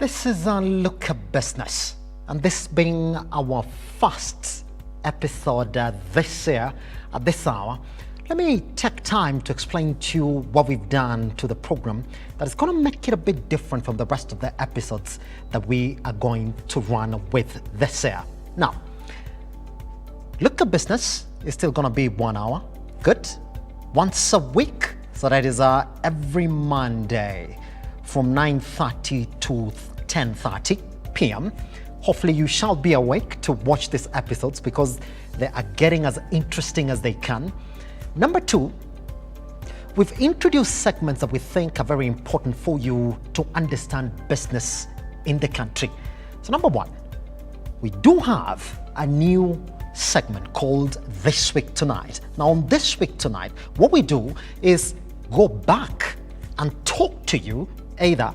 This is a Lookup business, and this being our first episode this year at this hour. Let me take time to explain to you what we've done to the program that is going to make it a bit different from the rest of the episodes that we are going to run with this year. Now, Lookup business is still going to be 1 hour, good, once a week. So that is every Monday from 9:30 to 10:30 p.m. Hopefully you shall be awake to watch these episodes because they are getting as interesting as they can. Number two, we've introduced segments that we think are very important for you to understand business in the country. So number one, we do have a new segment called This Week Tonight. Now on This Week Tonight, what we do is go back and talk to you either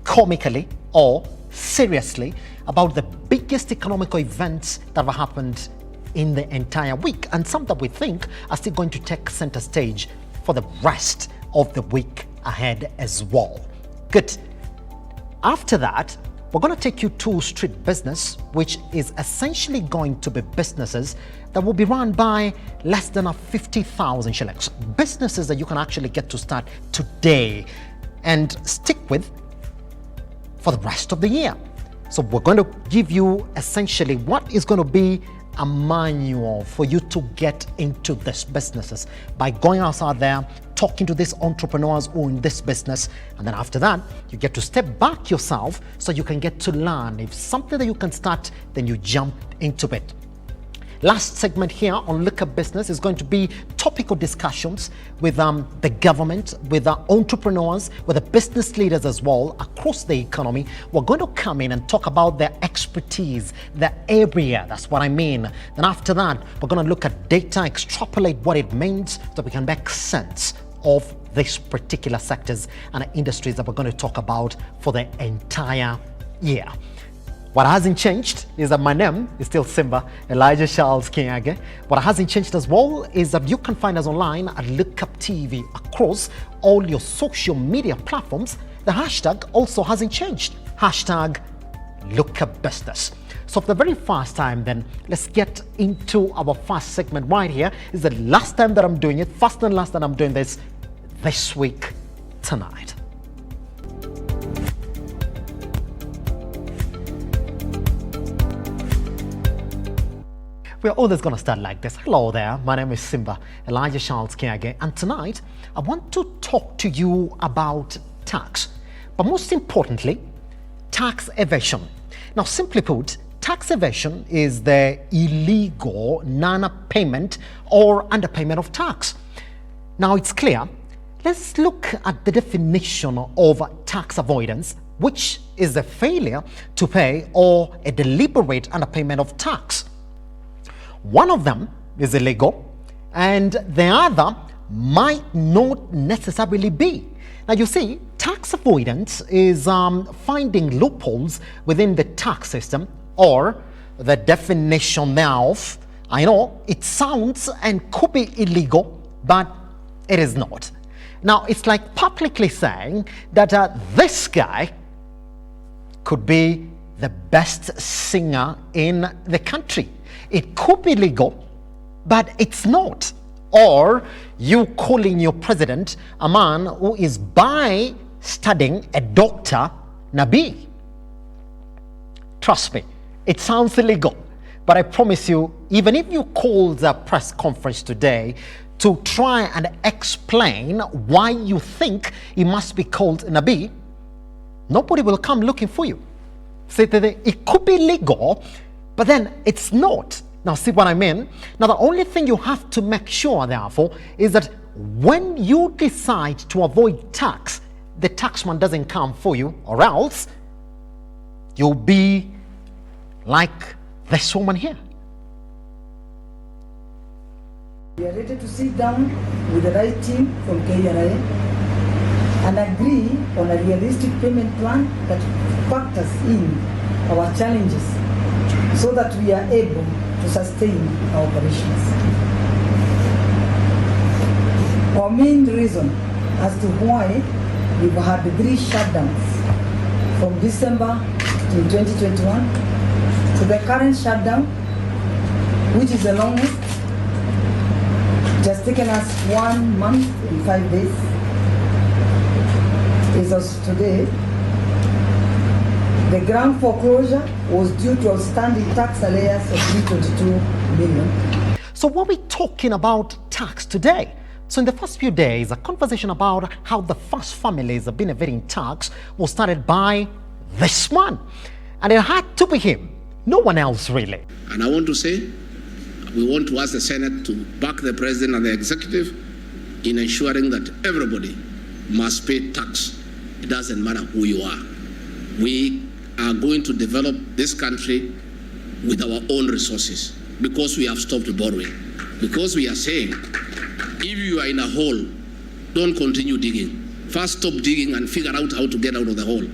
comically or seriously about the biggest economical events that have happened in the entire week, and some that we think are still going to take center stage for the rest of the week ahead as well. Good. After that, we're going to take you to street business, which is essentially going to be businesses that will be run by less than 50,000 shillings. Businesses that you can actually get to start today and stick with for the rest of the year. So we're going to give you essentially what is going to be a manual for you to get into these businesses by going outside there, talking to these entrepreneurs who are in this business, and then after that, you get to step back yourself so you can get to learn. If something that you can start, then you jump into it. Last segment here on Lookup Business is going to be topical discussions with the government, with the entrepreneurs, with the business leaders as well across the economy. We're going to come in and talk about their expertise, their area, that's what I mean. Then after that, we're going to look at data, extrapolate what it means so we can make sense of these particular sectors and industries that we're going to talk about for the entire year. What hasn't changed is that my name is still Simba, Elijah Charles Kenyage. What hasn't changed as well is that you can find us online at Lookup TV across all your social media platforms. The hashtag also hasn't changed. Hashtag Lookup Business. So for the very first time then, let's get into our first segment right here. It's the last time that I'm doing it, first and last that I'm doing this week tonight. We're always going to start like this. Hello there, my name is Simba, Elijah Charles Kenyage, and tonight I want to talk to you about tax, but most importantly, tax evasion. Now, simply put, tax evasion is the illegal non-payment or underpayment of tax. Now, it's clear. Let's look at the definition of tax avoidance, which is the failure to pay or a deliberate underpayment of tax. One of them is illegal, and the other might not necessarily be. Now, you see, tax avoidance is finding loopholes within the tax system, or the definition thereof. I know it sounds and could be illegal, but it is not. Now, it's like publicly saying that this guy could be the best singer in the country. It could be legal, but it's not. Or you calling your president a man who is by studying a doctor, Nabi. Trust me, it sounds illegal, but I promise you, even if you call the press conference today to try and explain why you think he must be called Nabi, nobody will come looking for you. Say that it could be legal, but then it's not. Now, see what I mean? Now, the only thing you have to make sure, therefore, is that when you decide to avoid tax, the taxman doesn't come for you, or else you'll be like this woman here. We are ready to sit down with the right team from Kenya and agree on a realistic payment plan that factors in our challenges so that we are able to sustain our operations. Our main reason as to why we've had 3 shutdowns from December to 2021 to the current shutdown, which is the longest. It has taken us 1 month and 5 days. As of today, the grand foreclosure was due to outstanding tax arrears of 322 million. So what are we talking about tax today? So in the first few days, a conversation about how the first families have been evading tax was started by this man. And it had to be him, no one else really. And I want to say, we want to ask the Senate to back the President and the Executive in ensuring that everybody must pay tax. It doesn't matter who you are. We are going to develop this country with our own resources because we have stopped borrowing. Because we are saying, if you are in a hole, don't continue digging. First stop digging and figure out how to get out of the hole.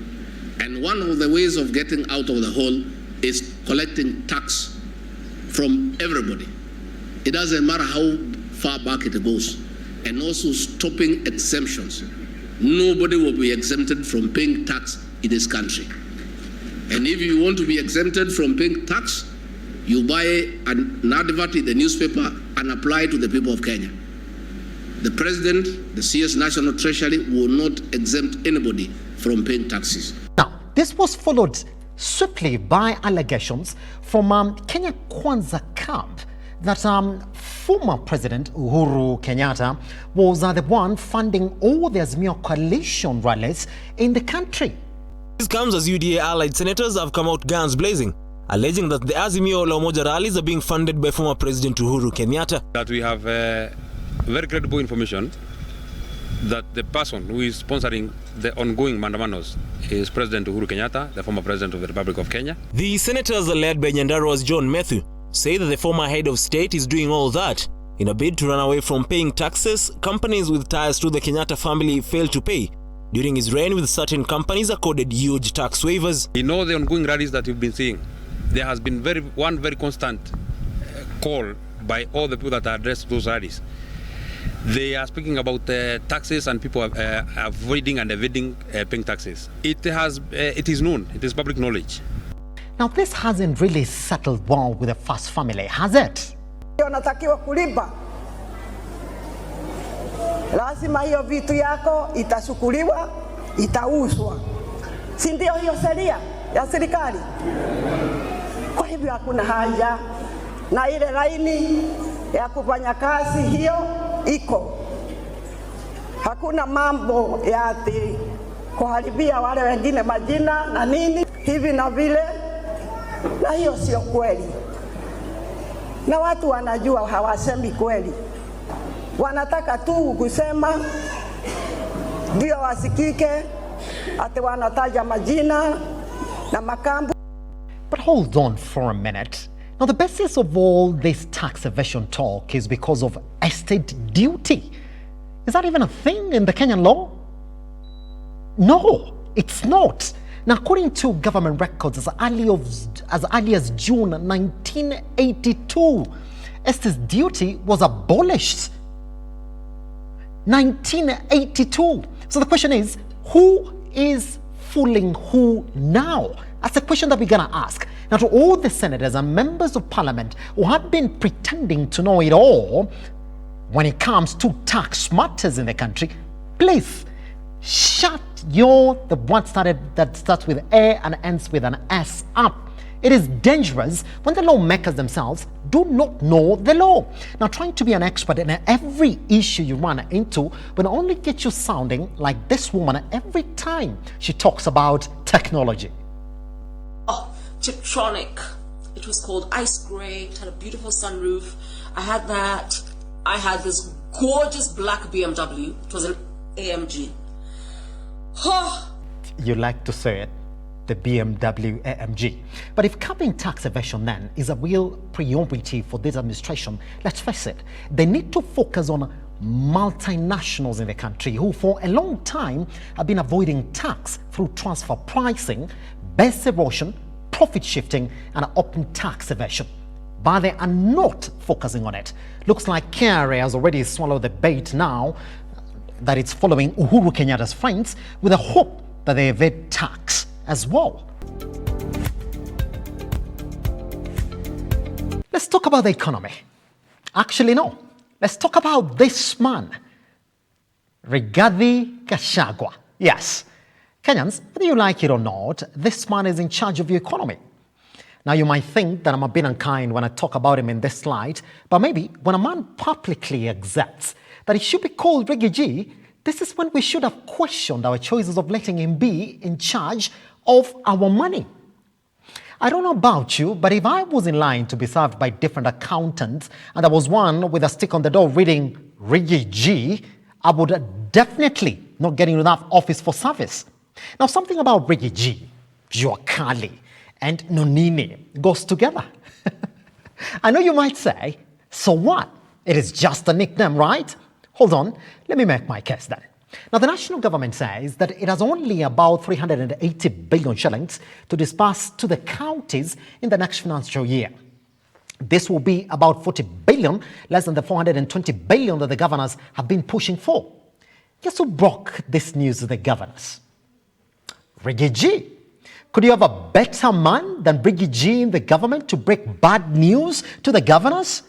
And one of the ways of getting out of the hole is collecting tax from everybody. It doesn't matter how far back it goes. And also stopping exemptions. Nobody will be exempted from paying tax in this country. And if you want to be exempted from paying tax, you buy an advert in the newspaper and apply to the people of Kenya. The President, the CS National Treasury will not exempt anybody from paying taxes. Now, this was followed swiftly by allegations from Kenya Kwanza camp that former President Uhuru Kenyatta was the one funding all the Azimio coalition rallies in the country. This comes as UDA allied senators have come out guns blazing, alleging that the Azimio La Umoja rallies are being funded by former President Uhuru Kenyatta. That we have very credible information that the person who is sponsoring the ongoing mandamanos is President Uhuru Kenyatta, the former President of the Republic of Kenya. The senators led by Nyandarwa's John Methu say that the former head of state is doing all that in a bid to run away from paying taxes companies with ties to the Kenyatta family failed to pay during his reign, with certain companies accorded huge tax waivers. In all the ongoing rallies that we've been seeing, there has been one very constant call by all the people that are addressed those rallies. They are speaking about taxes and people avoiding and evading paying taxes. It is known, it is public knowledge. Now, this hasn't really settled well with the first family, has it? Unatakiwa kulipa. Lazima hiyo vitu yako itashukuliwa, itauzwa. Si ndio hiyo sheria ya serikali? Kwa hivyo hakuna haja na ile laini ya kufanya kazi hiyo iko. Hakuna mambo ya ati kuharibia wale wengine majina na nini hivi na vile, na hiyo sio kweli. Na watu wanajua hawasemi kweli. Wanataka tu kusema ndio wasikike ati wanataja majina na makambu. But hold on for a minute. Now, the basis of all this tax evasion talk is because of estate duty. Is that even a thing in the Kenyan law? No, it's not. Now, according to government records, as early as June 1982, estate duty was abolished. 1982. So the question is, who is fooling who now? That's the question that we're gonna ask. Now, to all the senators and members of parliament who have been pretending to know it all when it comes to tax matters in the country, please shut the one that starts with A and ends with an S up. It is dangerous when the lawmakers themselves do not know the law. Now, trying to be an expert in every issue you run into will only get you sounding like this woman every time she talks about technology. Oh, Tiptronic. It was called Ice Grey. It had a beautiful sunroof. I had that. I had this gorgeous black BMW. It was an AMG. Oh. You like to say it, the BMW AMG. But if curbing tax evasion then is a real priority for this administration, let's face it, they need to focus on multinationals in the country who for a long time have been avoiding tax through transfer pricing, base erosion, profit shifting, and open tax evasion. But they are not focusing on it. Looks like KRA has already swallowed the bait now that it's following Uhuru Kenyatta's friends with a hope that they evade tax. as well. Let's talk about the economy. Actually, no. Let's talk about this man, Rigathi Gachagua. Yes, Kenyans, whether you like it or not, this man is in charge of your economy. Now, you might think that I'm a bit unkind when I talk about him in this light, but maybe when a man publicly accepts that he should be called Riggy G, this is when we should have questioned our choices of letting him be in charge of our money. I don't know about you, but if I was in line to be served by different accountants and there was one with a stick on the door reading Riggy G, I would definitely not get into that office for service. Now, something about Riggy G, Juakali, and Nonini goes together. I know you might say, so what? It is just a nickname, right? Hold on, let me make my case then. Now, the national government says that it has only about 380 billion shillings to disburse to the counties in the next financial year. This will be about 40 billion less than the 420 billion that the governors have been pushing for. Guess who broke this news to the governors? Riggy G. Could you have a better man than Riggy G in the government to break bad news to the governors?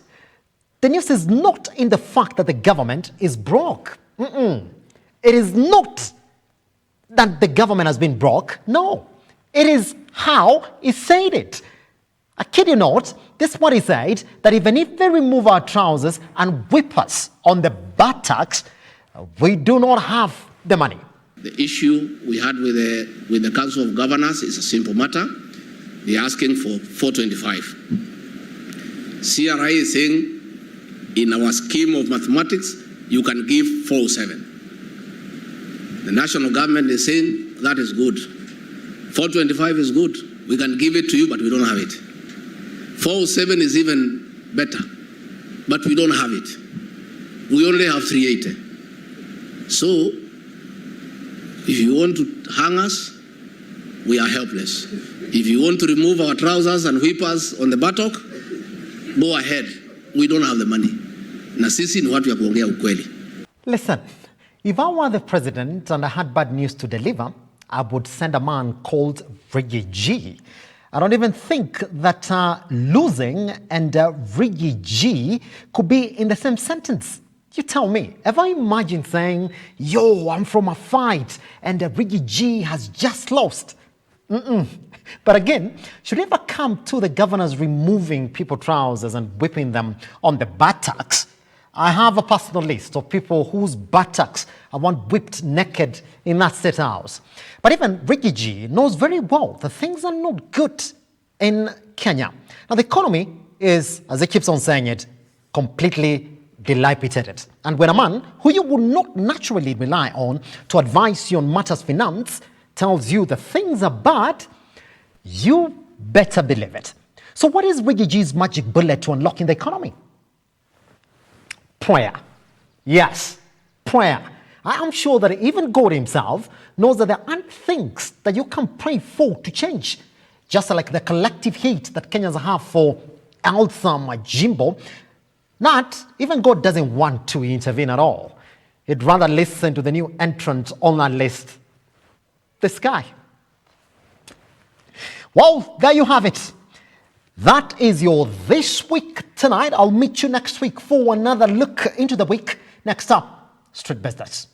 The news is not in the fact that the government is broke. It is not that the government has been broke. No, it is how he said it. I kid you not, this is what he said, that even if they remove our trousers and whip us on the buttocks, we do not have the money. The issue we had with the Council of Governors is a simple matter. They're asking for 425. CRI is saying, in our scheme of mathematics, you can give 407. The national government is saying, that is good. 425 is good. We can give it to you, but we don't have it. 407 is even better, but we don't have it. We only have 380. So, if you want to hang us, we are helpless. If you want to remove our trousers and whip us on the buttock, go ahead. We don't have the money. Na sisi ni watu ya kuongea ukweli. Listen, if I were the president and I had bad news to deliver, I would send a man called Riggy G. I don't even think that losing and Riggy G could be in the same sentence. You tell me, ever imagine saying, yo, I'm from a fight and Riggy G has just lost? But again, should it ever come to the governors removing people's trousers and whipping them on the buttocks, I have a personal list of people whose buttocks I want whipped naked in that state house. But even Riggy G knows very well that things are not good in Kenya. Now, the economy is, as he keeps on saying it, completely dilapidated. And when a man who you would not naturally rely on to advise you on matters finance tells you that things are bad, you better believe it. So what is Riggy G's magic bullet to unlocking the economy? Prayer. Yes, prayer. I am sure that even God himself knows that there aren't things that you can pray for to change. Just like the collective hate that Kenyans have for Altham Jimbo, not even God doesn't want to intervene at all. He'd rather listen to the new entrant on that list, this guy. Well, there you have it. That is your This Week Tonight. I'll meet you next week for another look into the week. Next up, Street Business.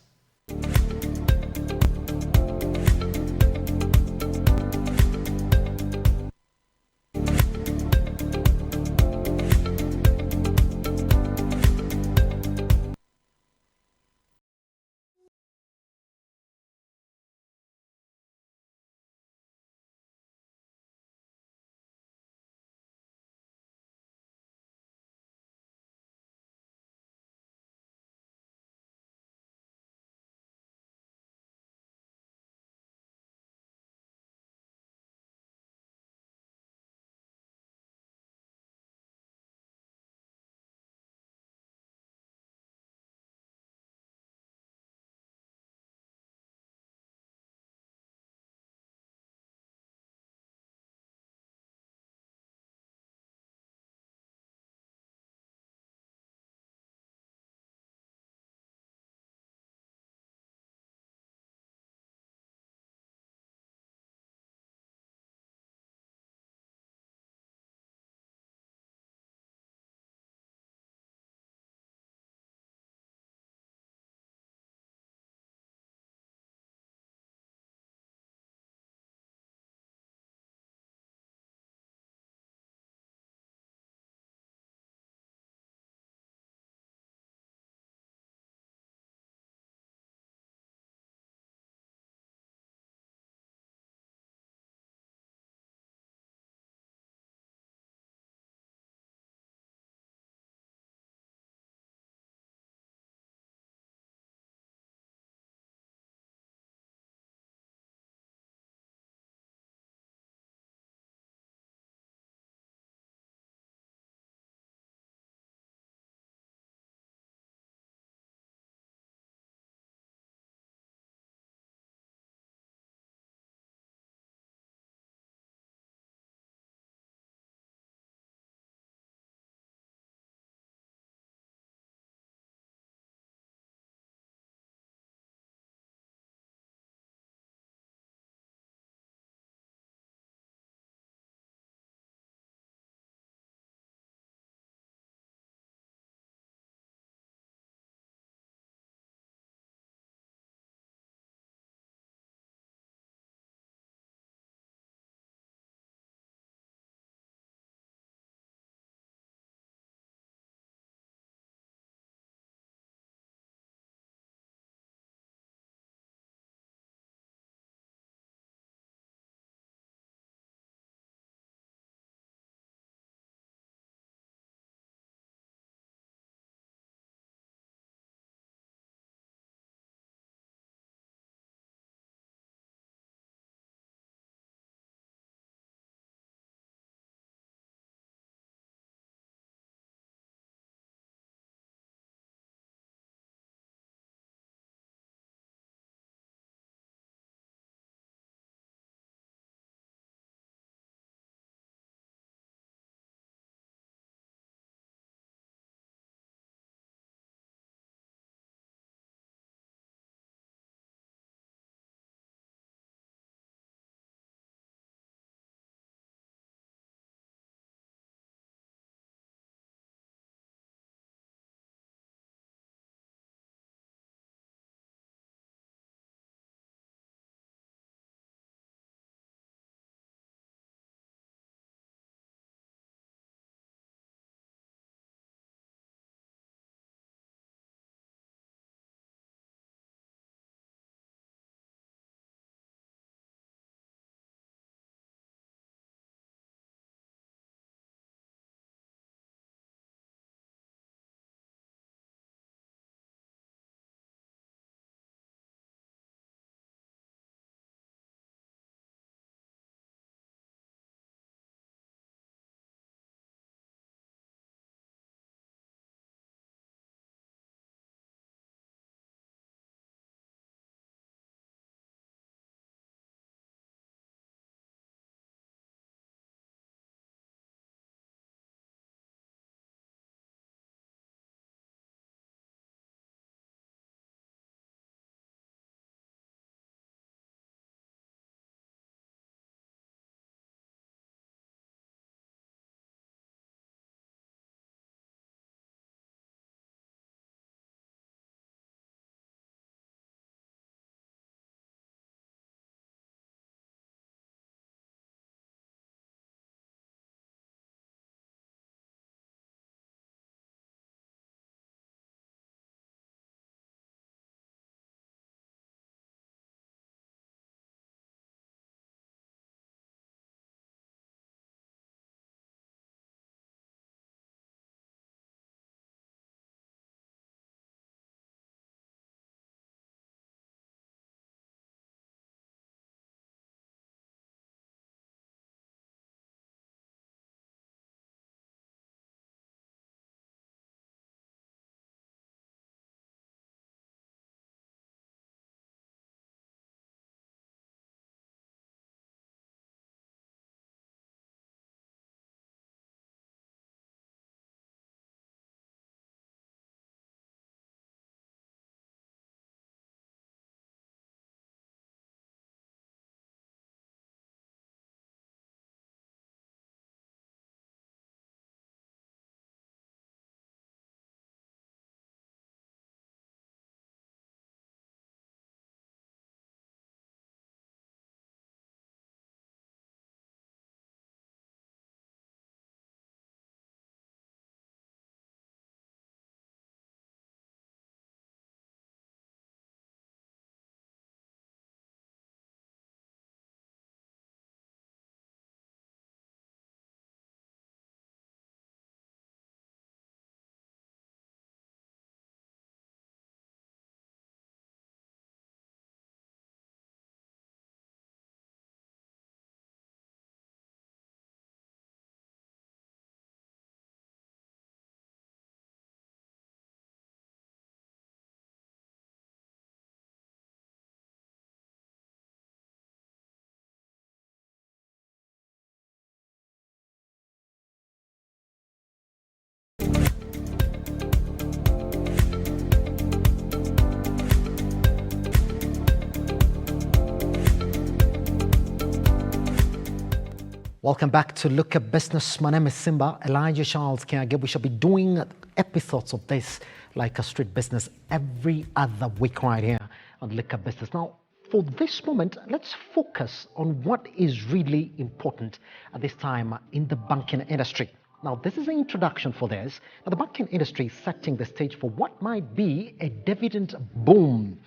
Welcome back to Lookup Business. My name is Simba, Elijah Charles Kiage. We shall be doing episodes of this like a street business every other week right here on Lookup Business. Now, for this moment, let's focus on what is really important at this time in the banking industry. Now, this is an introduction for this. Now, the banking industry is setting the stage for what might be a dividend boom.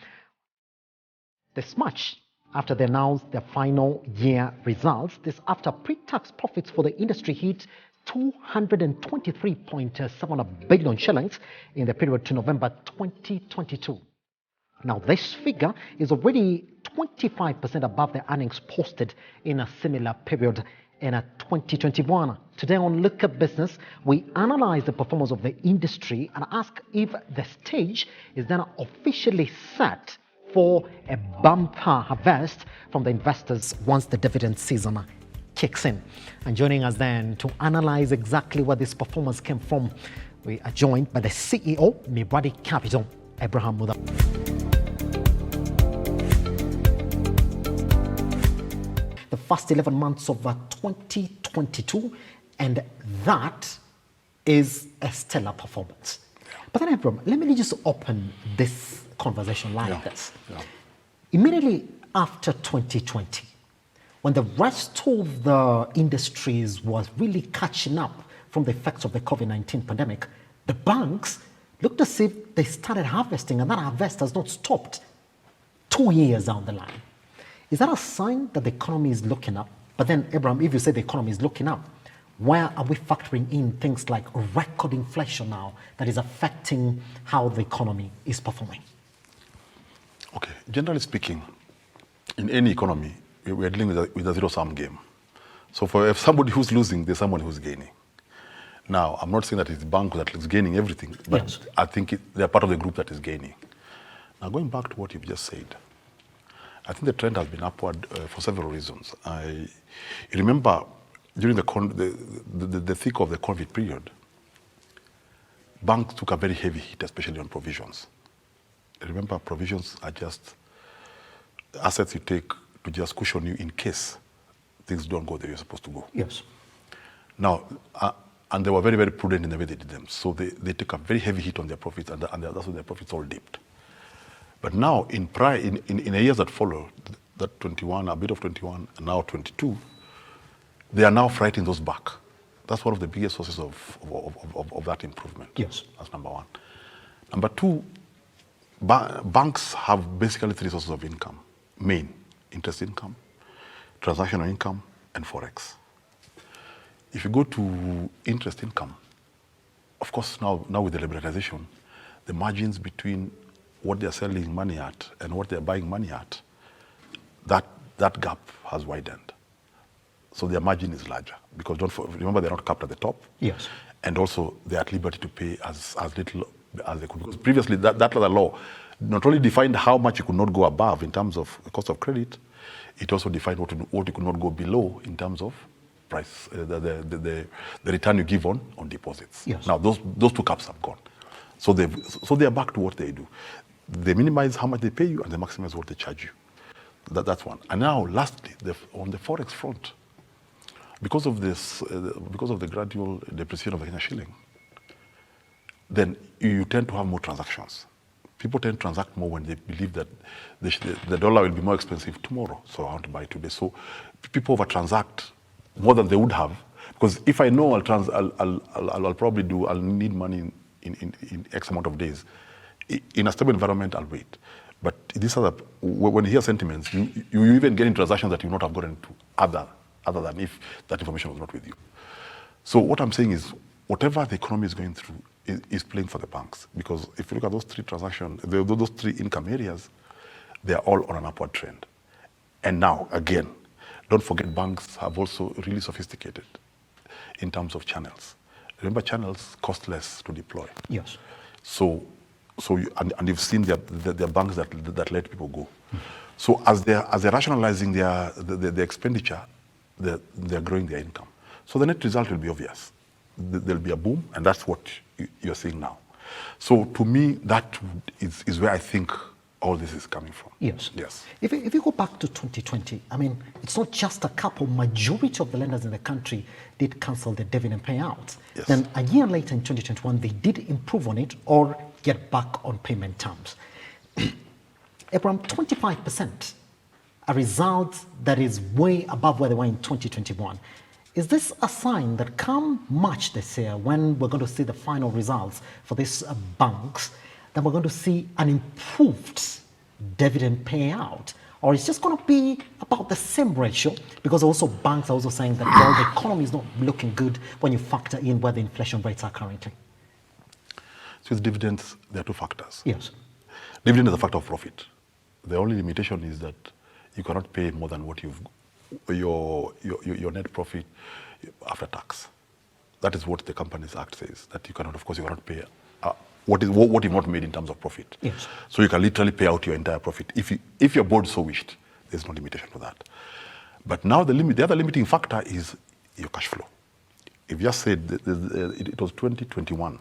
This much after they announced their final year results. This after pre-tax profits for the industry hit 223.7 billion shillings in the period to November 2022. Now, this figure is already 25% above the earnings posted in a similar period in 2021. Today on Lookup Business, we analyze the performance of the industry and ask if the stage is then officially set for a bumper harvest from the investors once the dividend season kicks in. And joining us then to analyze exactly where this performance came from, we are joined by the CEO, Mibwadi Capital, Abraham Muda. The first 11 months of 2022, and that is a stellar performance. But then, Abraham, let me just open this conversation like this. Immediately after 2020, when the rest of the industries was really catching up from the effects of the COVID-19 pandemic, the banks looked as if they started harvesting, and that harvest has not stopped 2 years down the line. Is that a sign that the economy is looking up? But then, Abraham, if you say the economy is looking up, where are we factoring in things like record inflation now that is affecting how the economy is performing? Okay, generally speaking, in any economy, we are dealing with a zero-sum game. So if somebody who's losing, there's someone who's gaining. Now, I'm not saying that it's the bank that is gaining everything, but yes, I think they're part of the group that is gaining. Now, going back to what you've just said, I think the trend has been upward for several reasons. You remember during the thick of the COVID period, banks took a very heavy hit, especially on provisions. Remember, provisions are just assets you take to just cushion you in case things don't go the way you're supposed to go. Yes. Now, and they were very, very prudent in the way they did them. So they took a very heavy hit on their profits, and that's why their profits all dipped. But now, in the years that followed, that 21, a bit of 21, and now 22, they are now fighting those back. That's one of the biggest sources of that improvement. Yes. That's number one. Number two, banks have basically three sources of income: main interest income, transactional income, and forex. If you go to interest income, of course, now with the liberalization, the margins between what they're selling money at and what they're buying money at, that gap has widened. So their margin is larger because remember, they're not capped at the top. Yes. And also they're at liberty to pay as little as they could. Because previously that other law not only defined how much you could not go above in terms of the cost of credit, it also defined what you could not go below in terms of price, the return you give on deposits. Yes. Now those two caps have gone. So they are back to what they do. They minimize how much they pay you and they maximize what they charge you. That's one. And now lastly, on the forex front, because of the gradual depreciation of the Kenya shilling, then you tend to have more transactions. People tend to transact more when they believe that the dollar will be more expensive tomorrow, so I want to buy today. So people over transact more than they would have, because if I know I'll need money in X amount of days. In a stable environment, I'll wait. But when you hear sentiments, you even get in transactions that you would not have gotten to other than if that information was not with you. So what I'm saying is, whatever the economy is going through is playing for the banks. Because if you look at those three transactions, those three income areas, they are all on an upward trend. And now, again, don't forget, banks have also really sophisticated in terms of channels. Remember, channels cost less to deploy. Yes. So you've seen there are banks that let people go. So as they're rationalizing their expenditure, they're growing their income. So the net result will be obvious. There'll be a boom, and that's what you're seeing now. So to me, that is where I think all this is coming from. Yes. Yes. If you go back to 2020, I mean, it's not just a couple. Majority of the lenders in the country did cancel the dividend payouts. Yes. Then a year later in 2021, they did improve on it or get back on payment terms. Abraham, 25%, a result that is way above where they were in 2021. Is this a sign that come March this year, when we're going to see the final results for these banks, that we're going to see an improved dividend payout? Or it's just going to be about the same ratio? Because also banks are also saying that, well, the economy is not looking good when you factor in where the inflation rates are currently. So with dividends, there are two factors. Yes. Dividend is a factor of profit. The only limitation is that you cannot pay more than what your net profit after tax. That is what the Companies Act says, that you cannot, of course, you cannot pay what you've not made in terms of profit. Yes. So you can literally pay out your entire profit. If your board so wished, there's no limitation to that. But now the other limiting factor is your cash flow. If you just said it was 2021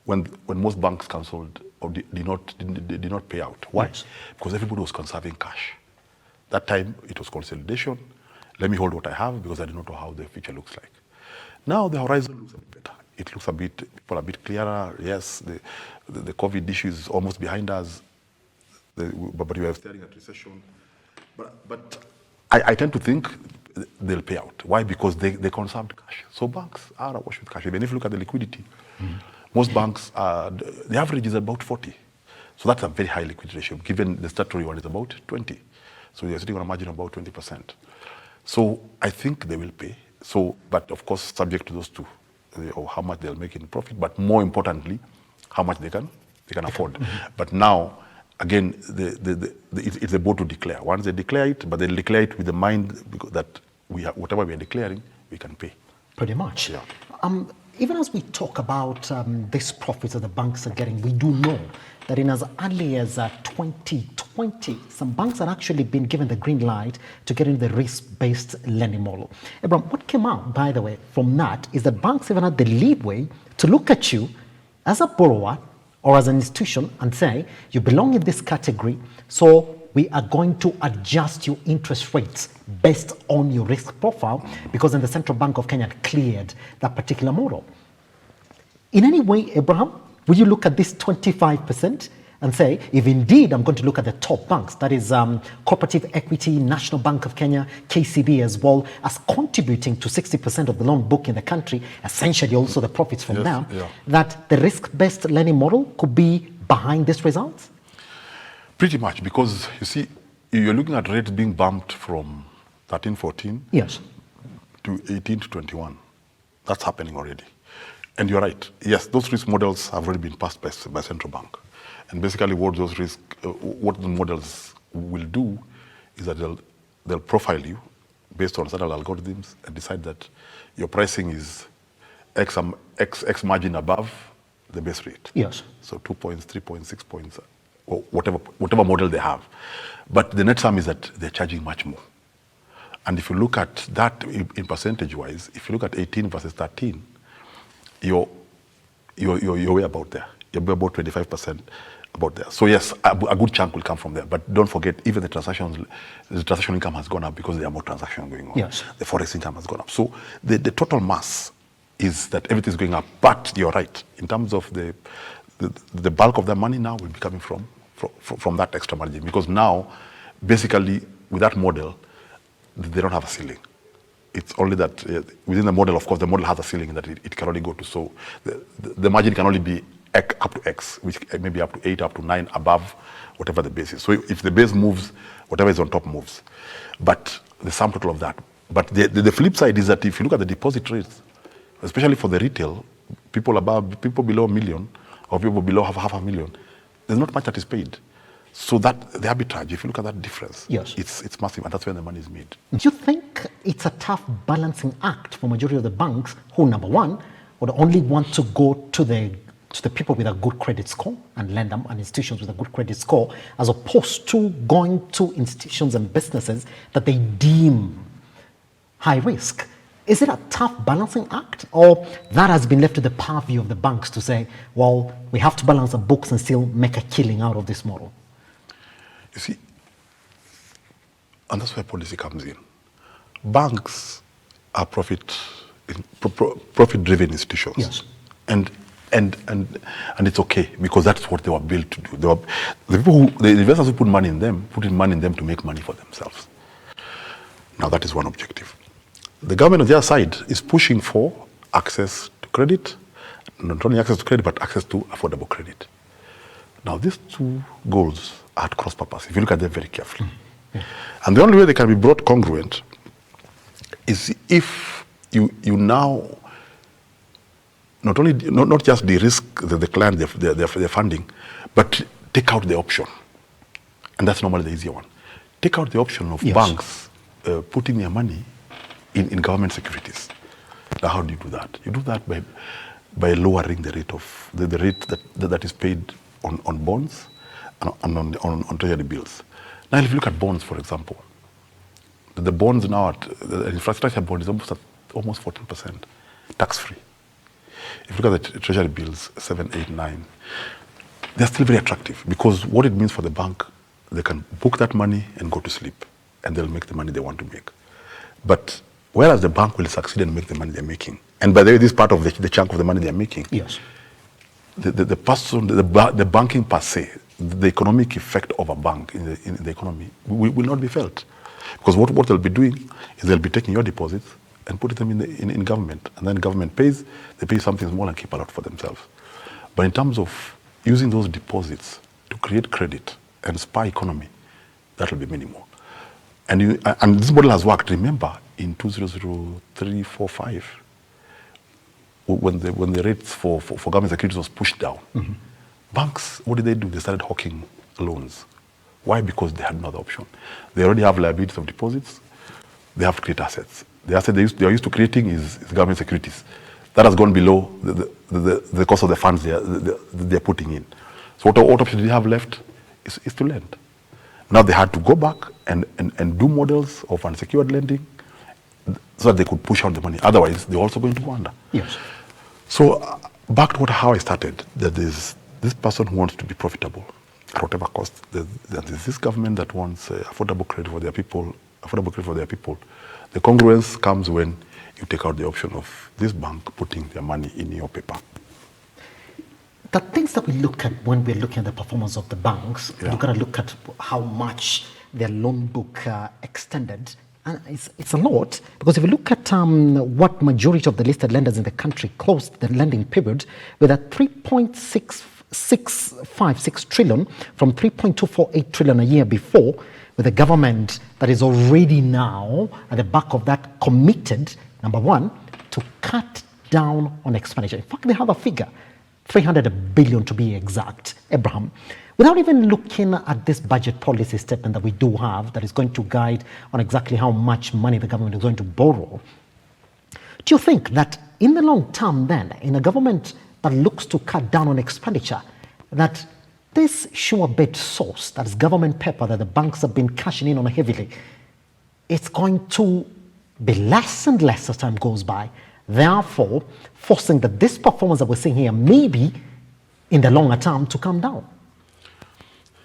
when most banks cancelled or did not pay out. Why? Yes. Because everybody was conserving cash. That time it was consolidation. Let me hold what I have because I do not know how the future looks like. Now the horizon looks a bit better. It looks people are a bit clearer. Yes, the COVID issue is almost behind us, but we are staring at recession. But I tend to think they'll pay out. Why? Because they conserved cash. So banks are awash with cash. Even if you look at the liquidity, most banks, the average is about 40. So that's a very high liquidity ratio, given the statutory one is about 20. So you're sitting on a margin of about 20%. So I think they will pay. So, but of course, subject to those two, or how much they'll make in profit, but more importantly, how much they can afford. But now, again, it's the board to declare. Once they declare it, but they'll declare it with the mind that whatever we are declaring, we can pay. Pretty much. Yeah. Even as we talk about these profits that the banks are getting, we do know that in as early as 2020, some banks had actually been given the green light to get into the risk-based lending model. Abraham, what came out, by the way, from that is that banks even had the leeway to look at you as a borrower or as an institution and say, you belong in this category, so we are going to adjust your interest rates based on your risk profile, because then the Central Bank of Kenya had cleared that particular model. In any way, Abraham, will you look at this 25% and say, if indeed I'm going to look at the top banks, that is Cooperative Equity, National Bank of Kenya, KCB as well, as contributing to 60% of the loan book in the country, essentially also the profits from them, that the risk-based lending model could be behind these results? Pretty much, because you see, you're looking at rates being bumped from 13, 14 yes, to 18 to 21. That's happening already. And you're right. Yes, those risk models have already been passed by central bank. And basically what the models will do is that they'll profile you based on certain algorithms and decide that your pricing is X margin above the base rate. Yes. So 2 points, 3 points, 6 points, or whatever model they have. But the net sum is that they're charging much more. And if you look at that in percentage-wise, if you look at 18 versus 13, you're way about there. You're about 25% about there. So yes, a good chunk will come from there. But don't forget, even the transaction income has gone up because there are more transactions going on. Yes. The forex income has gone up. So the total mass is that everything's going up. But you're right, in terms of the bulk of that money now will be coming from that extra margin, because now, basically, with that model, they don't have a ceiling. It's only that within the model, of course, the model has a ceiling that it can only go to. So the margin can only be up to X, which may be up to 8, up to 9, above whatever the base is. So if the base moves, whatever is on top moves. But the sum total of that. But the flip side is that if you look at the deposit rates, especially for the retail, people below $1 million or people below half a million, there's not much that is paid. So that the arbitrage, if you look at that difference, yes, it's massive, and that's where the money is made. Do you think it's a tough balancing act for majority of the banks who, number one, would only want to go to the people with a good credit score and lend them, and institutions with a good credit score, as opposed to going to institutions and businesses that they deem high risk? Is it a tough balancing act, or that has been left to the purview of the banks to say, well, we have to balance the books and still make a killing out of this model? You see, and that's where policy comes in. Banks are profit-driven institutions. Yes. And it's okay because that's what they were built to do. The investors who put money in them, put in money in them to make money for themselves. Now that is one objective. The government on the other side is pushing for access to credit, not only access to credit, but access to affordable credit. Now these two goals are at cross purpose, if you look at them very carefully. And the only way they can be brought congruent is if you now not just de-risk the client, their funding, but take out the option. And that's normally the easier one. Take out the option of banks putting their money in government securities. Now, how do you do that? You do that by lowering the rate of the rate that is paid on bonds and on treasury bills. Now, if you look at bonds, for example, the bonds now the infrastructure bond is almost 14% tax-free. If you look at the treasury bills, 7, 8, 9, they're still very attractive because what it means for the bank, they can book that money and go to sleep, and they'll make the money they want to make. But whereas the bank will succeed and make the money they're making, and by the way, this is part of the chunk of the money they're making. Yes. The banking per se, the economic effect of a bank in the economy will not be felt. Because what they'll be doing is they'll be taking your deposits and putting them in government. And then government pays, they pay something small and keep a lot for themselves. But in terms of using those deposits to create credit and spur economy, that will be minimal. And this model has worked. Remember, in 2003, 4, 5, when the rates for government securities was pushed down, banks, what did they do? They started hawking loans. Why? Because they had no other option. They already have liabilities of deposits. They have to create assets. The asset they are used to creating is government securities. That has gone below the cost of the funds they're putting in. So what option do they have left is to lend. Now they had to go back and do models of unsecured lending so that they could push out the money. Otherwise, they're also going to go under. Yes. So back to how I started, that there's this person who wants to be profitable at whatever cost. There's this government that wants affordable credit for their people. The congruence comes when you take out the option of this bank putting their money in your paper. The things that we look at when we're looking at the performance of the banks, you've got to look at how much their loan book extended. And it's a lot, because if you look at what majority of the listed lenders in the country closed the lending period with a 3.656 trillion from 3.248 trillion a year before, with a government that is already now at the back of that committed, number one, to cut down on expenditure. In fact, they have a figure, 300 billion to be exact, Abraham, without even looking at this budget policy statement that we do have that is going to guide on exactly how much money the government is going to borrow. Do you think that in the long term then, in a government that looks to cut down on expenditure, that this sure bet source, that is government paper that the banks have been cashing in on heavily, it's going to be less and less as time goes by, therefore forcing that this performance that we're seeing here maybe in the longer term to come down?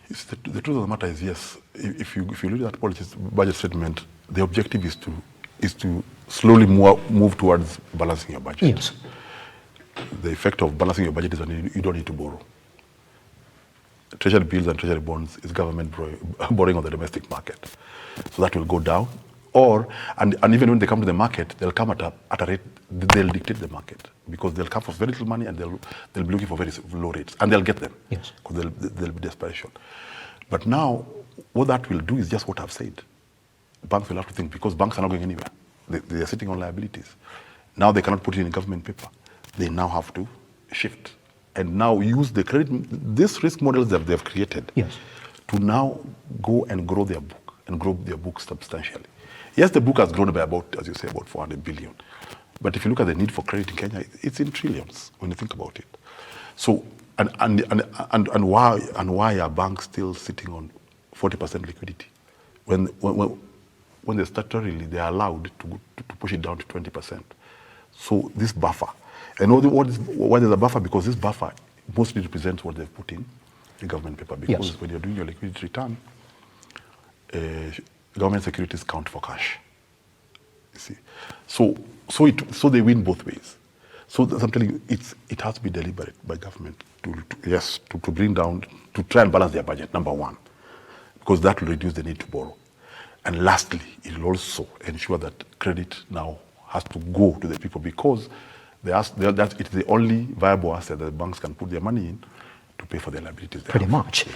The truth of the matter is, yes, if you look at policy budget statement, the objective is to slowly move towards balancing your budget. Yes. The effect of balancing your budget is when you don't need to borrow. Treasury bills and treasury bonds is government borrowing on the domestic market. So that will go down. And even when they come to the market, they'll come at a rate, they'll dictate the market, because they'll come for very little money and they'll be looking for very low rates, and they'll get them. Yes. Because there'll be desperation. But now, what that will do is just what I've said. Banks will have to think, because banks are not going anywhere. They are sitting on liabilities. Now they cannot put it in government paper. They now have to shift and now use the credit, these risk models that they've created, to now go and grow their book, and grow their book substantially. Yes, the book has grown by about, as you say, about 400 billion. But if you look at the need for credit in Kenya, it's in trillions when you think about it. So, and why are banks still sitting on 40% liquidity when they statutorily they are allowed to push it down to 20%? So this buffer, and why there's a buffer, because this buffer mostly represents what they've put in the government paper. Because when you're doing your liquidity return, government securities count for cash. You see, so they win both ways. So I'm telling you, it has to be deliberate by government to bring down, to try and balance their budget. Number one, because that will reduce the need to borrow, and lastly, it will also ensure that credit now has to go to the people, because it's the only viable asset that the banks can put their money in to pay for their liabilities. Pretty much.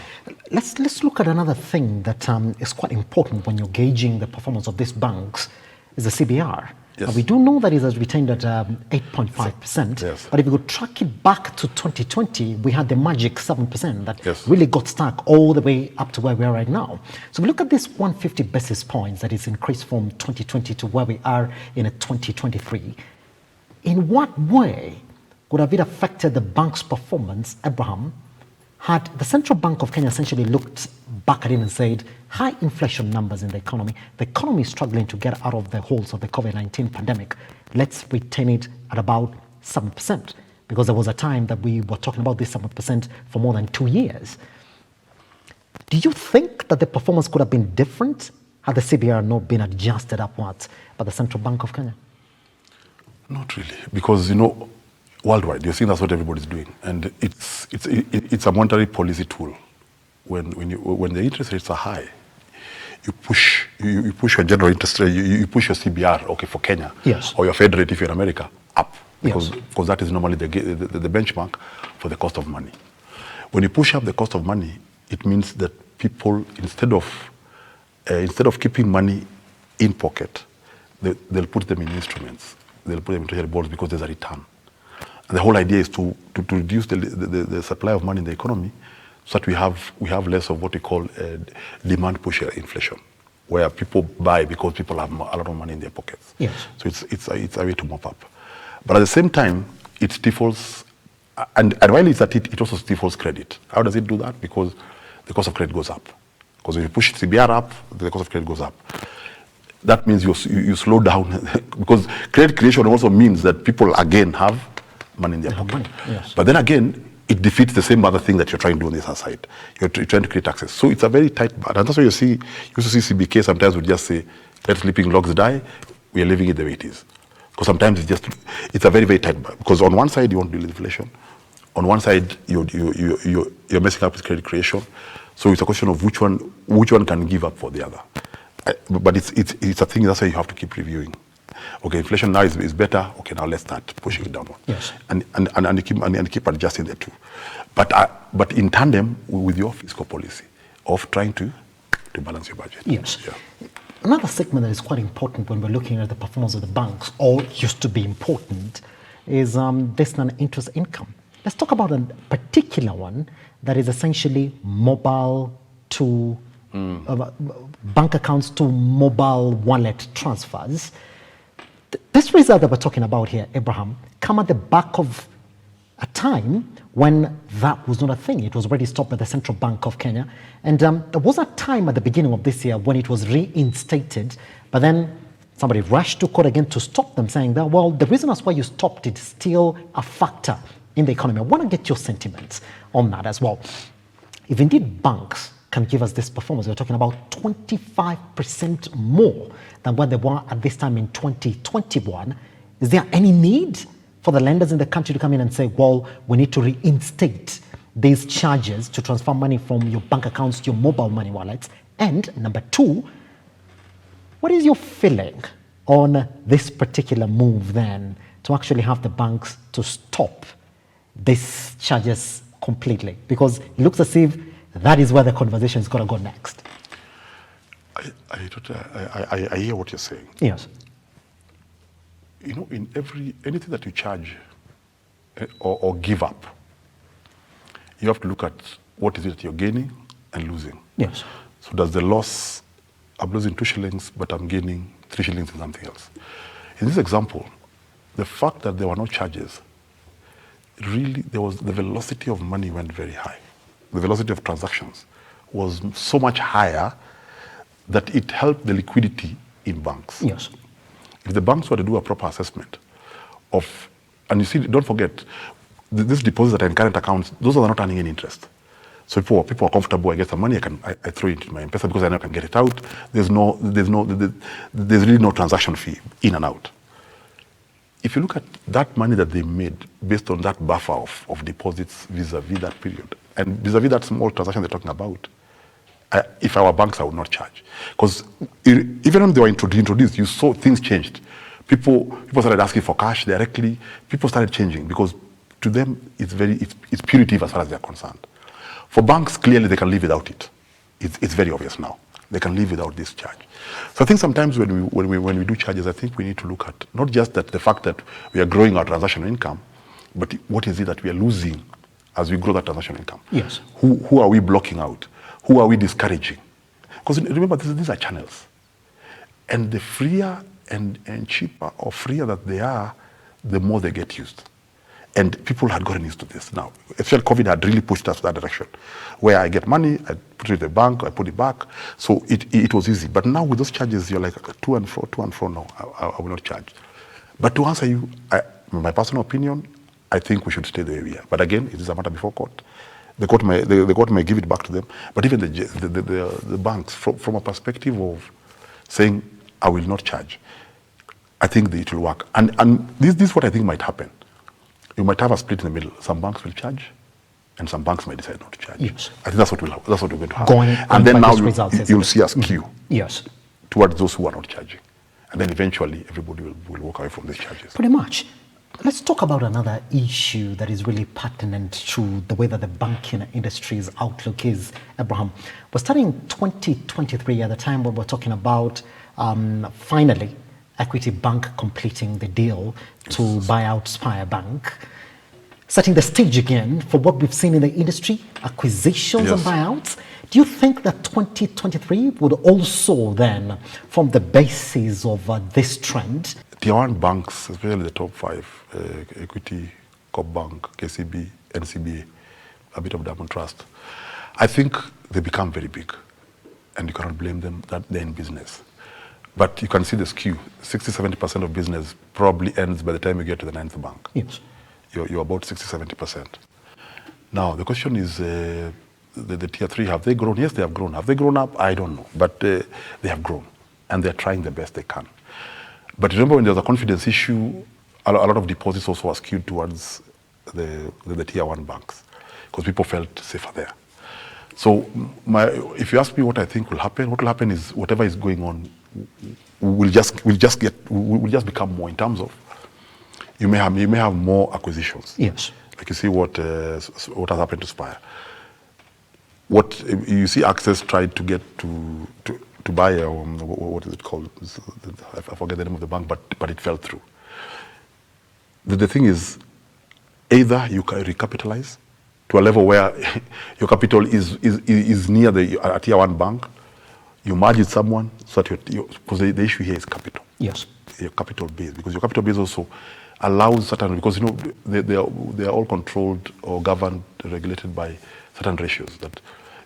Let's look at another thing that is quite important when you're gauging the performance of these banks, is the CBR. Yes. We do know that it has retained at 8.5%, yes. But if you could track it back to 2020, we had the magic 7% that yes. really got stuck all the way up to where we are right now. So we look at this 150 basis points that is increased from 2020 to where we are in 2023. In what way would have it affected the bank's performance, Abraham, had the Central Bank of Kenya essentially looked back at it and said, high inflation numbers in the economy is struggling to get out of the holes of the COVID-19 pandemic. Let's retain it at about 7%, because there was a time that we were talking about this 7% for more than 2 years. Do you think that the performance could have been different had the CBR not been adjusted upwards by the Central Bank of Kenya? Not really, because, worldwide, you're seeing that's what everybody's doing, and it's a monetary policy tool. When the interest rates are high, you push your general interest rate, you push your CBR, okay, for Kenya, yes, or your Fed rate if you're in America, up, because yes, that is normally the benchmark for the cost of money. When you push up the cost of money, it means that people, instead of keeping money in pocket, they'll put them in instruments. They'll put them in treasury bonds because there's a return. And the whole idea is to reduce the supply of money in the economy, so that we have less of what we call demand push inflation, where people buy because people have a lot of money in their pockets. Yes. So it's a way to mop up. But at the same time, it stifles, and while it's at it also stifles credit. How does it do that? Because the cost of credit goes up. Because when you push CBR up, the cost of credit goes up. That means you slow down, because credit creation also means that people again have money in their pocket. Yes. But then again, it defeats the same other thing that you're trying to do on the other side. You're trying to create access. So it's a very tight balance. And that's why you used to see CBK sometimes would just say, let sleeping logs die, we are leaving it the way it is. Because sometimes it's a very, very tight balance. Because on one side, you want to deal with inflation. On one side, you're messing up with credit creation. So it's a question of which one can give up for the other. But it's a thing, that's why you have to keep reviewing. Okay, inflation now is better. Okay, now let's start pushing it downward. Yes. And keep adjusting the two. But in tandem with your fiscal policy of trying to balance your budget. Yes. Yeah. Another segment that is quite important when we're looking at the performance of the banks, or used to be important, is this non-interest income. Let's talk about a particular one that is essentially mobile to bank accounts to mobile wallet transfers. This result that we're talking about here, Abraham, come at the back of a time when that was not a thing. It was already stopped by the Central Bank of Kenya. And there was a time at the beginning of this year when it was reinstated, but then somebody rushed to court again to stop them, saying that, well, the reason that's why you stopped it is still a factor in the economy. I want to get your sentiments on that as well. If indeed banks can give us this performance, we're talking about 25% more than what they were at this time in 2021. Is there any need for the lenders in the country to come in and say, well, we need to reinstate these charges to transfer money from your bank accounts to your mobile money wallets? And number two, what is your feeling on this particular move then to actually have the banks to stop these charges completely? Because it looks as if that is where the conversation is going to go next. I hear what you're saying. Yes. In anything that you charge or give up, you have to look at what is it that you're gaining and losing. Yes. So does the loss, I'm losing 2 shillings, but I'm gaining 3 shillings in something else. In this example, the fact that there were no charges, really, the velocity of money went very high. The velocity of transactions was so much higher that it helped the liquidity in banks. Yes. If the banks were to do a proper assessment and you see, don't forget, these deposits that are in current accounts, those are not earning any interest. So people are comfortable. I get some money, I throw it into my M-Pesa because I know I can get it out. There's really no transaction fee in and out. If you look at that money that they made based on that buffer of deposits vis-a-vis that period, and vis-a-vis that small transaction they're talking about, if our banks, I would not charge. Because even when they were introduced, you saw things changed. People started asking for cash directly. People started changing because to them, it's punitive as far as they're concerned. For banks, clearly they can live without it. It's very obvious now. They can live without this charge. So I think sometimes when we do charges, I think we need to look at not just that the fact that we are growing our transactional income, but what is it that we are losing as we grow that transactional income? Yes. Who are we blocking out? Who are we discouraging? Because remember, these are channels. And the freer and cheaper or freer that they are, the more they get used. And people had gotten used to this now. Especially COVID had really pushed us that direction. Where I get money, I put it in the bank, I put it back. So it was easy. But now with those charges, you're like to and fro, no, I will not charge. But to answer you, my personal opinion, I think we should stay the way we are. But again, it is a matter before court. The court may give it back to them. But even the banks, from a perspective of saying, I will not charge, I think it will work. And this is what I think might happen. You might have a split in the middle. Some banks will charge, and some banks might decide not to charge. Yes. I think that's what we're going to have. And then now you'll see a skew towards those who are not charging. And then eventually everybody will walk away from these charges. Pretty much. Let's talk about another issue that is really pertinent to the way that the banking industry's outlook is, Abraham. We're starting 2023 at the time when we're talking about finally Equity Bank completing the deal to buy out Spire Bank, setting the stage again for what we've seen in the industry, acquisitions and buyouts. Do you think that 2023 would also then form the basis of this trend? Tier 1 banks, especially the top 5, Equity, Coop Bank, KCB, NCBA, a bit of Diamond Trust, I think they become very big, and you cannot blame them that they're in business. But you can see the skew. 60-70% of business probably ends by the time you get to the 9th bank. Yes. You're about 60-70%. Now, the question is, the Tier 3, have they grown? Yes, they have grown. Have they grown up? I don't know. But they have grown, and they're trying the best they can. But remember, when there's a confidence issue, a lot of deposits also are skewed towards the Tier 1 banks, because people felt safer there. So if you ask me what I think will happen, what will happen is whatever is going on will just become more in terms of you may have more acquisitions. Yes. Like you see what has happened to Spire. What you see, Access tried to get to buy what is it called? I forget the name of the bank, but it fell through. The thing is, either you can recapitalize to a level where your capital is near a Tier 1 bank. You merge with someone, so that because the issue here is capital. Yes. Your capital base, because your capital base also allows certain, because they are all controlled or governed, regulated by certain ratios. That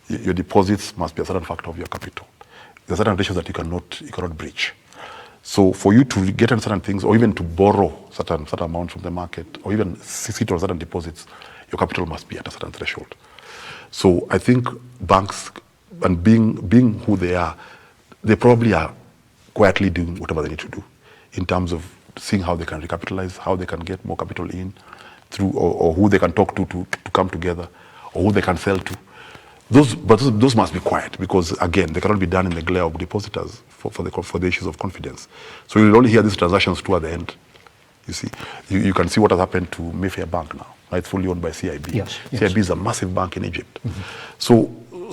your deposits must be a certain factor of your capital. There are certain ratios that you cannot breach. So for you to get on certain things, or even to borrow certain amounts from the market, or even sit on certain deposits, your capital must be at a certain threshold. So I think banks, and being who they are, they probably are quietly doing whatever they need to do in terms of seeing how they can recapitalize, how they can get more capital in through, or who they can talk to come together, or who they can sell to. Those must be quiet, because again, they cannot be done in the glare of depositors for the issues of confidence. So you'll only hear these transactions toward the end. You see, you can see what has happened to Mayfair Bank now. It's fully owned by CIB. Yes. CIB is a massive bank in Egypt. Mm-hmm.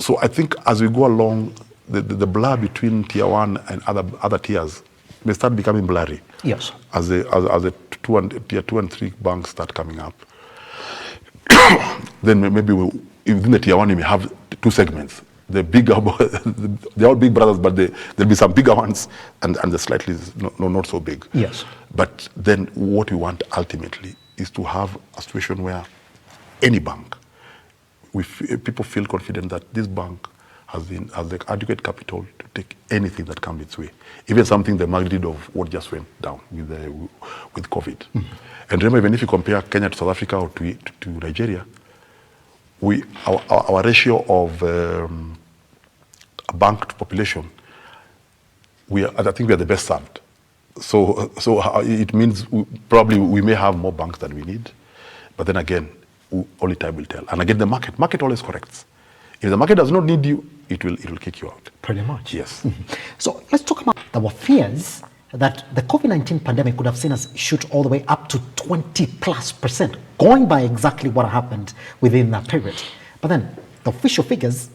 So I think as we go along, the blur between Tier 1 and other tiers may start becoming blurry. Yes. As Tier 2 and 3 banks start coming up, then maybe within the Tier 1 you may have 2 segments. The bigger, they're all big brothers, but there'll be some bigger ones and the slightly not so big. Yes. But then what we want ultimately is to have a situation where any bank, people feel confident that this bank has the adequate capital to take anything that comes its way, even something the magnitude of what just went down with COVID. Mm-hmm. And remember, even if you compare Kenya to South Africa or to Nigeria, our ratio of bank to population, I think we are the best served. So it means probably we may have more banks than we need, but then again, only time will tell. And again, the market always corrects. If the market does not need you, it will kick you out. Pretty much. Yes. So let's talk about, there were fears that the COVID-19 pandemic could have seen us shoot all the way up to 20+%, going by exactly what happened within that period. But then the official figures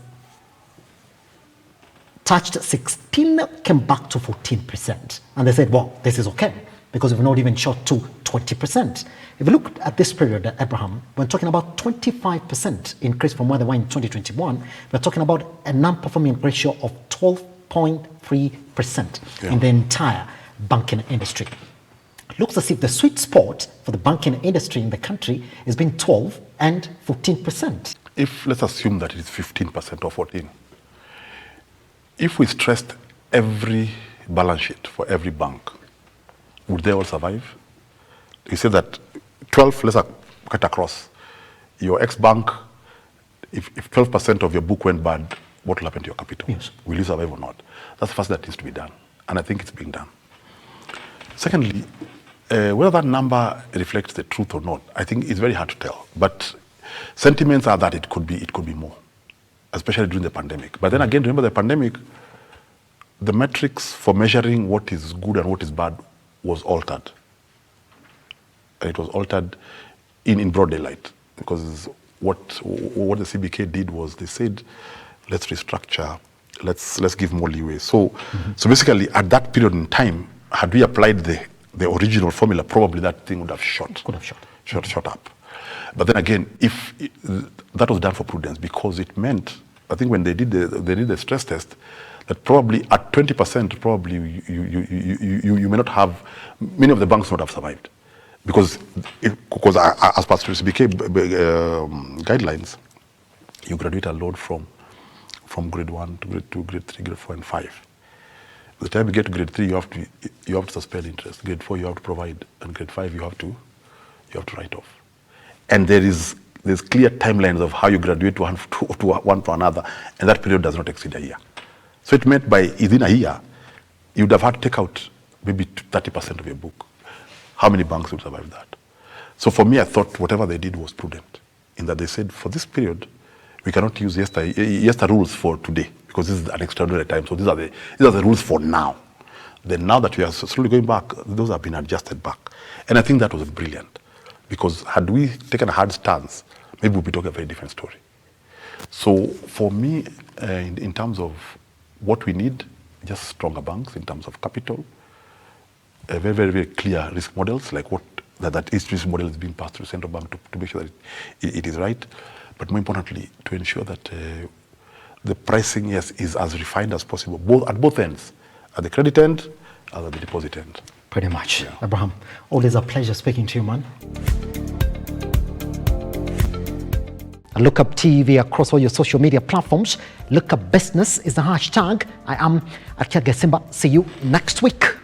touched 16, came back to 14%. And they said, well, this is okay, because we've not even shot to 20%. If you look at this period, Abraham, we're talking about 25% increase from where they were in 2021. We're talking about a non-performing ratio of 12.3% in the entire banking industry. Looks as if the sweet spot for the banking industry in the country is between 12 and 14%. If, let's assume that it is 15% or 14%, if we stressed every balance sheet for every bank, would they all survive? You say that 12, let's cut across. Your ex-bank, if 12% of your book went bad, what will happen to your capital? Yes. Will you survive or not? That's the first that needs to be done. And I think it's being done. Secondly, whether that number reflects the truth or not, I think it's very hard to tell. But sentiments are that it could be more, especially during the pandemic. But then again, remember the pandemic, the metrics for measuring what is good and what is bad was altered. And it was altered in broad daylight, because what the CBK did was they said, let's restructure, let's give more leeway. So basically at that period in time, had we applied the original formula, probably that thing would have shot up. But then again, if that was done for prudence, because it meant, I think when they did the stress test, that probably at 20%, probably you may not have, many of the banks would not have survived. Because as per CBK guidelines, you graduate a loan from grade 1 to grade 2, grade 3, grade 4, and 5. By the time you get to grade 3, you have to suspend interest. Grade 4, you have to provide, and grade 5, you have to write off. And there's clear timelines of how you graduate one to another, and that period does not exceed a year. So it meant by within a year, you would have had to take out maybe 30% of your book. How many banks would survive that? So for me, I thought whatever they did was prudent, in that they said, for this period, we cannot use yester rules for today, because this is an extraordinary time. So these are the rules for now. Then now that we are slowly going back, those have been adjusted back. And I think that was brilliant, because had we taken a hard stance, maybe we'd be talking a very different story. So for me, in terms of what we need, just stronger banks in terms of capital, very, very, very clear risk models, like that risk model is being passed through the central bank to make sure that it is right. But more importantly, to ensure that the pricing, yes, is as refined as possible, at both ends, at the credit end, as at the deposit end. Pretty much. Yeah. Abraham, always a pleasure speaking to you, man. Lookup TV across all your social media platforms. Lookup Business is the hashtag. I am Akia Gesimba. See you next week.